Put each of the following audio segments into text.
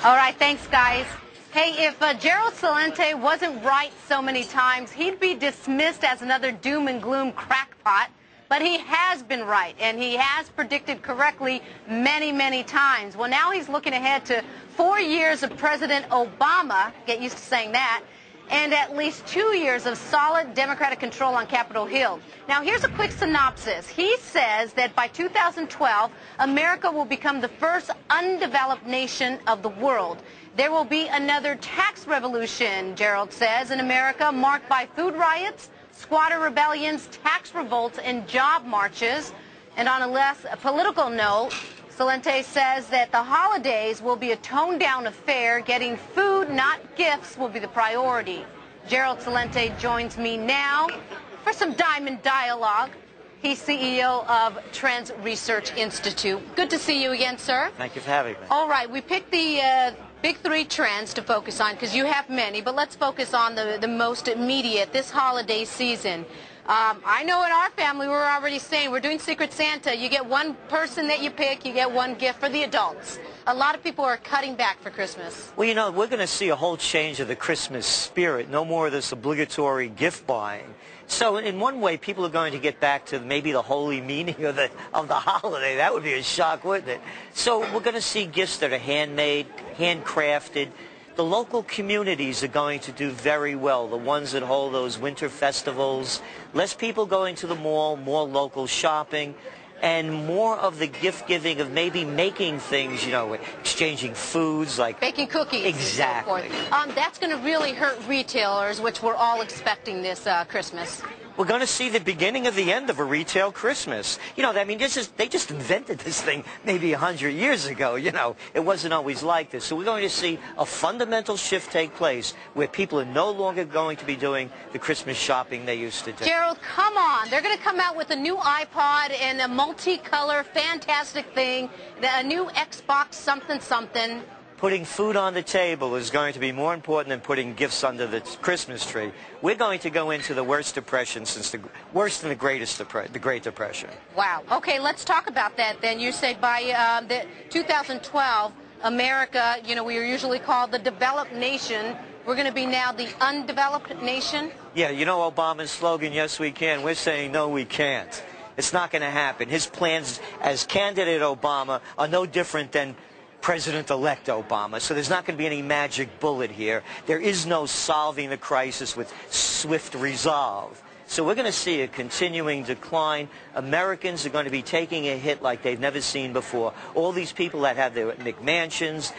All right, thanks, guys. Hey, if Gerald Celente wasn't right so many times, he'd be dismissed as another doom and gloom crackpot. But he has been right, and he has predicted correctly many, many times. Well, now he's looking ahead to 4 years of President Obama, get used to saying that, and at least 2 years of solid Democratic control on Capitol Hill. Now, here's a quick synopsis. He says that by 2012, America will become the first undeveloped nation of the world. There will be another tax revolution, Gerald says, in America, marked by food riots, squatter rebellions, tax revolts, and job marches. And on a less political note, Celente says that the holidays will be a toned-down affair. Getting food, not gifts, will be the priority. Gerald Celente joins me now for some Diamond Dialogue. He's CEO of Trends Research Institute. Good to see you again, sir. Thank you for having me. All right, we picked the big three trends to focus on because you have many, but let's focus on the most immediate this holiday season. I know in our family we're already saying we're doing Secret Santa. You get one person that you pick, you get one gift for the adults. A lot of people are cutting back for Christmas. Well, you know, we're going to see a whole change of the Christmas spirit. No more of this obligatory gift buying. So in one way, people are going to get back to maybe the holy meaning of the holiday. That would be a shock, wouldn't it? So we're going to see gifts that are handmade, handcrafted. The local communities are going to do very well, the ones that hold those winter festivals. Less people going to the mall, more local shopping, and more of the gift-giving of maybe making things, you know, exchanging foods like... baking cookies. Exactly. And so forth. That's going to really hurt retailers, which we're all expecting this Christmas. We're going to see the beginning of the end of a retail Christmas. You know, I mean, they just invented this thing maybe 100 years ago. You know, it wasn't always like this. So we're going to see a fundamental shift take place where people are no longer going to be doing the Christmas shopping they used to do. Gerald, come on. They're going to come out with a new iPod and a multicolor, fantastic thing, a new Xbox something. Putting food on the table is going to be more important than putting gifts under the Christmas tree. We're going to go into the worst depression since worse than the Great Depression. Wow. Okay, let's talk about that then. You say by 2012, America, you know, we are usually called the developed nation. We're going to be now the undeveloped nation? Yeah, you know Obama's slogan, yes we can. We're saying no we can't. It's not going to happen. His plans as candidate Obama are no different than President-elect Obama. So there's not going to be any magic bullet here. There is no solving the crisis with swift resolve. So we're going to see a continuing decline. Americans are going to be taking a hit like they've never seen before. All these people that have their McMansions,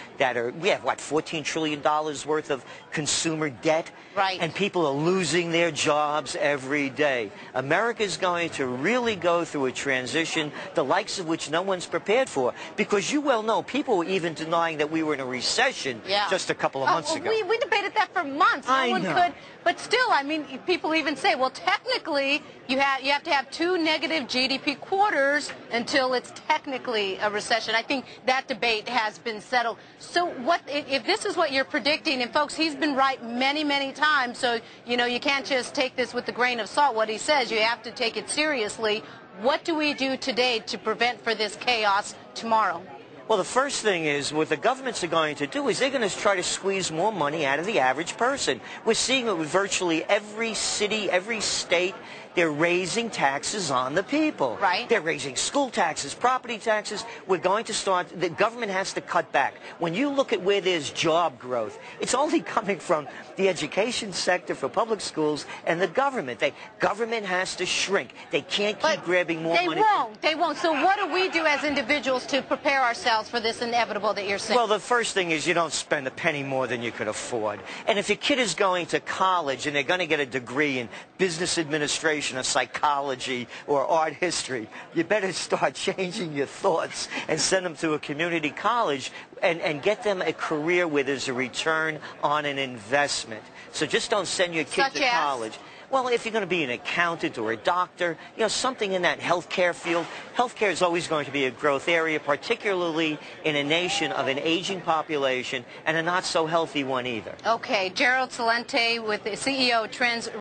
we have, what, $14 trillion worth of consumer debt? Right. And people are losing their jobs every day. America's going to really go through a transition, the likes of which no one's prepared for. Because you well know, people were even denying that we were in a recession just a couple of months ago. We debated that for months. No one could. But still, I mean, people even say, well, technically, you have to have 2 negative GDP quarters until it's technically a recession. I think that debate has been settled. So what if this is what you're predicting? And folks, he's been right many, many times. So, you know, you can't just take this with a grain of salt, what he says. You have to take it seriously. What do we do today to prevent for this chaos tomorrow? Well, the first thing is what the governments are going to do is they're going to try to squeeze more money out of the average person. We're seeing it with virtually every city, every state. They're raising taxes on the people. Right. They're raising school taxes, property taxes. We're going to start, the government has to cut back. When you look at where there's job growth, it's only coming from the education sector for public schools and the government. Government has to shrink. They can't keep grabbing more money. They won't. So what do we do as individuals to prepare ourselves for this inevitable that you're saying? Well, the first thing is you don't spend a penny more than you could afford. And if your kid is going to college and they're going to get a degree in business administration or psychology or art history, you better start changing your thoughts and send them to a community college and get them a career where there's a return on an investment. So just don't send your kid to college. Well, if you're going to be an accountant or a doctor, you know, something in that healthcare field. Healthcare is always going to be a growth area, particularly in a nation of an aging population and a not so healthy one either. Okay, Gerald Celente with the CEO of Trends